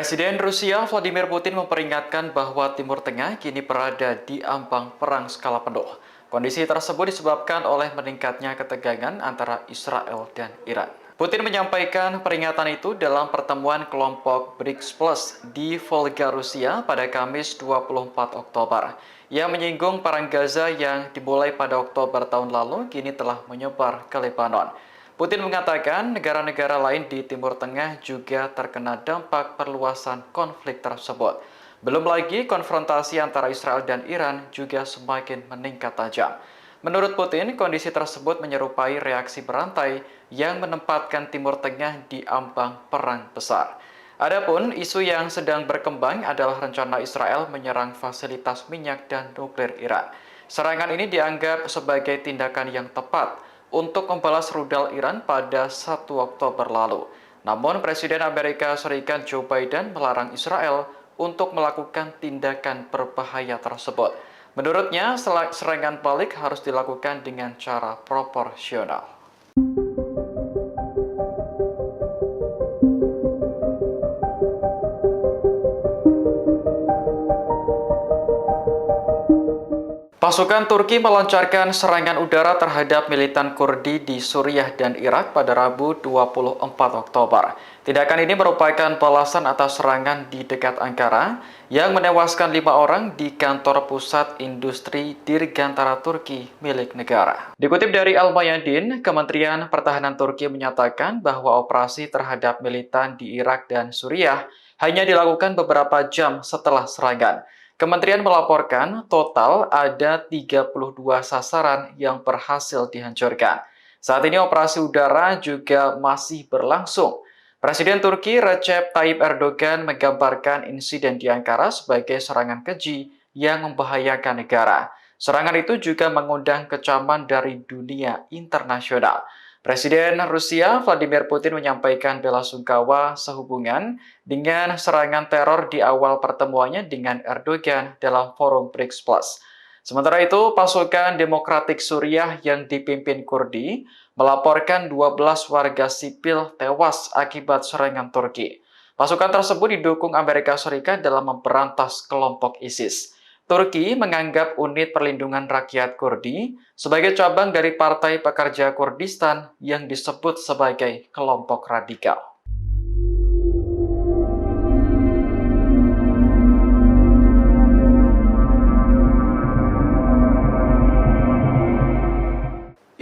Presiden Rusia Vladimir Putin memperingatkan bahwa Timur Tengah kini berada di ambang perang skala penuh. Kondisi tersebut disebabkan oleh meningkatnya ketegangan antara Israel dan Iran. Putin menyampaikan peringatan itu dalam pertemuan kelompok BRICS Plus di Volga, Rusia pada Kamis 24 Oktober. Ia menyinggung perang Gaza yang dimulai pada Oktober tahun lalu kini telah menyebar ke Lebanon. Putin mengatakan negara-negara lain di Timur Tengah juga terkena dampak perluasan konflik tersebut. Belum lagi konfrontasi antara Israel dan Iran juga semakin meningkat tajam. Menurut Putin, kondisi tersebut menyerupai reaksi berantai yang menempatkan Timur Tengah di ambang perang besar. Adapun isu yang sedang berkembang adalah rencana Israel menyerang fasilitas minyak dan nuklir Iran. Serangan ini dianggap sebagai tindakan yang tepat untuk membalas rudal Iran pada 1 Oktober lalu. Namun, Presiden Amerika Serikat Joe Biden melarang Israel untuk melakukan tindakan berbahaya tersebut. Menurutnya, serangan balik harus dilakukan dengan cara proporsional. Pasukan Turki melancarkan serangan udara terhadap militan Kurdi di Suriah dan Irak pada Rabu 24 Oktober. Tindakan ini merupakan balasan atas serangan di dekat Ankara yang menewaskan 5 orang di kantor pusat industri Dirgantara Turki milik negara. Dikutip dari Al-Mayadin, Kementerian Pertahanan Turki menyatakan bahwa operasi terhadap militan di Irak dan Suriah hanya dilakukan beberapa jam setelah serangan. Kementerian melaporkan total ada 32 sasaran yang berhasil dihancurkan. Saat ini operasi udara juga masih berlangsung. Presiden Turki Recep Tayyip Erdogan menggambarkan insiden di Ankara sebagai serangan keji yang membahayakan negara. Serangan itu juga mengundang kecaman dari dunia internasional. Presiden Rusia Vladimir Putin menyampaikan bela sungkawa sehubungan dengan serangan teror di awal pertemuannya dengan Erdogan dalam forum BRICS Plus. Sementara itu, pasukan Demokratik Suriah yang dipimpin Kurdi melaporkan 12 warga sipil tewas akibat serangan Turki. Pasukan tersebut didukung Amerika Serikat dalam memberantas kelompok ISIS. Turki menganggap Unit Perlindungan Rakyat Kurdi sebagai cabang dari Partai Pekerja Kurdistan yang disebut sebagai kelompok radikal.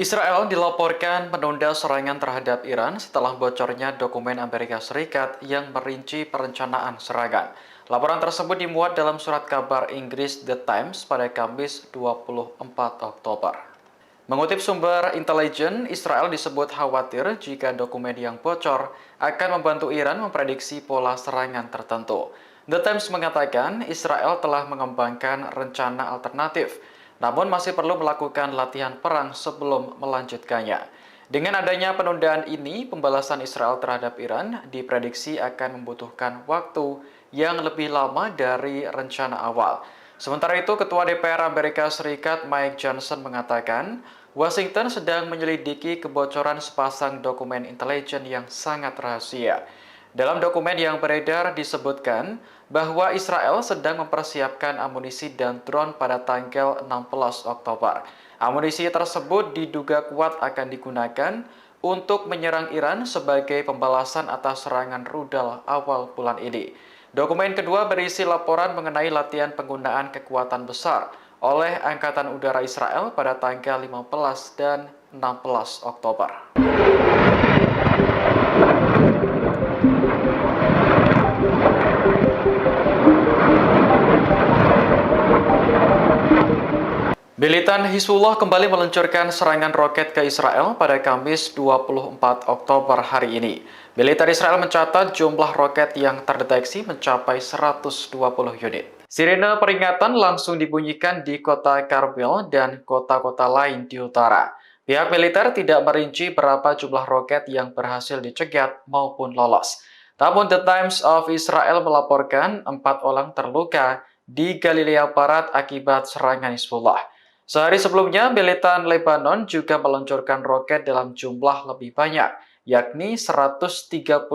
Israel dilaporkan menunda serangan terhadap Iran setelah bocornya dokumen Amerika Serikat yang merinci perencanaan serangan. Laporan tersebut dimuat dalam surat kabar Inggris The Times pada Kamis 24 Oktober. Mengutip sumber intelijen, Israel disebut khawatir jika dokumen yang bocor akan membantu Iran memprediksi pola serangan tertentu. The Times mengatakan Israel telah mengembangkan rencana alternatif, namun masih perlu melakukan latihan perang sebelum melanjutkannya. Dengan adanya penundaan ini, pembalasan Israel terhadap Iran diprediksi akan membutuhkan waktu yang lebih lama dari rencana awal. Sementara itu, Ketua DPR Amerika Serikat Mike Johnson mengatakan Washington sedang menyelidiki kebocoran sepasang dokumen intelijen yang sangat rahasia. Dalam dokumen yang beredar disebutkan bahwa Israel sedang mempersiapkan amunisi dan drone pada tanggal 16 Oktober. Amunisi tersebut diduga kuat akan digunakan untuk menyerang Iran sebagai pembalasan atas serangan rudal awal bulan ini. Dokumen kedua berisi laporan mengenai latihan penggunaan kekuatan besar oleh Angkatan Udara Israel pada tanggal 15 dan 16 Oktober. Militan Hizbullah kembali meluncurkan serangan roket ke Israel pada Kamis 24 Oktober hari ini. Militer Israel mencatat jumlah roket yang terdeteksi mencapai 120 unit. Sirene peringatan langsung dibunyikan di kota Karmel dan kota-kota lain di utara. Pihak militer tidak merinci berapa jumlah roket yang berhasil dicegat maupun lolos. Namun The Times of Israel melaporkan 4 orang terluka di Galilea Barat akibat serangan Hizbullah. Sehari sebelumnya, militan Lebanon juga meluncurkan roket dalam jumlah lebih banyak, yakni 135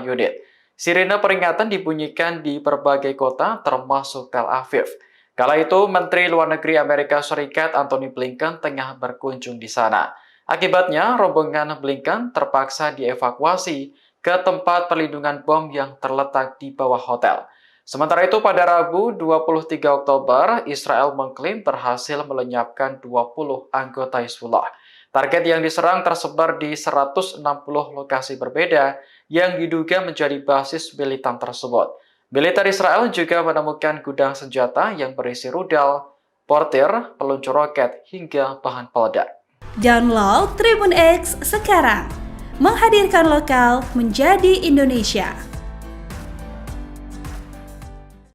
unit. Sirine peringatan dibunyikan di berbagai kota termasuk Tel Aviv. Kala itu, Menteri Luar Negeri Amerika Serikat Antony Blinken tengah berkunjung di sana. Akibatnya, rombongan Blinken terpaksa dievakuasi ke tempat perlindungan bom yang terletak di bawah hotel. Sementara itu, pada Rabu 23 Oktober, Israel mengklaim berhasil melenyapkan 20 anggota Hizbullah. Target yang diserang tersebar di 160 lokasi berbeda yang diduga menjadi basis militan tersebut. Militer Israel juga menemukan gudang senjata yang berisi rudal, portir, peluncur roket, hingga bahan peledak. Download Tribun X sekarang, menghadirkan lokal menjadi Indonesia.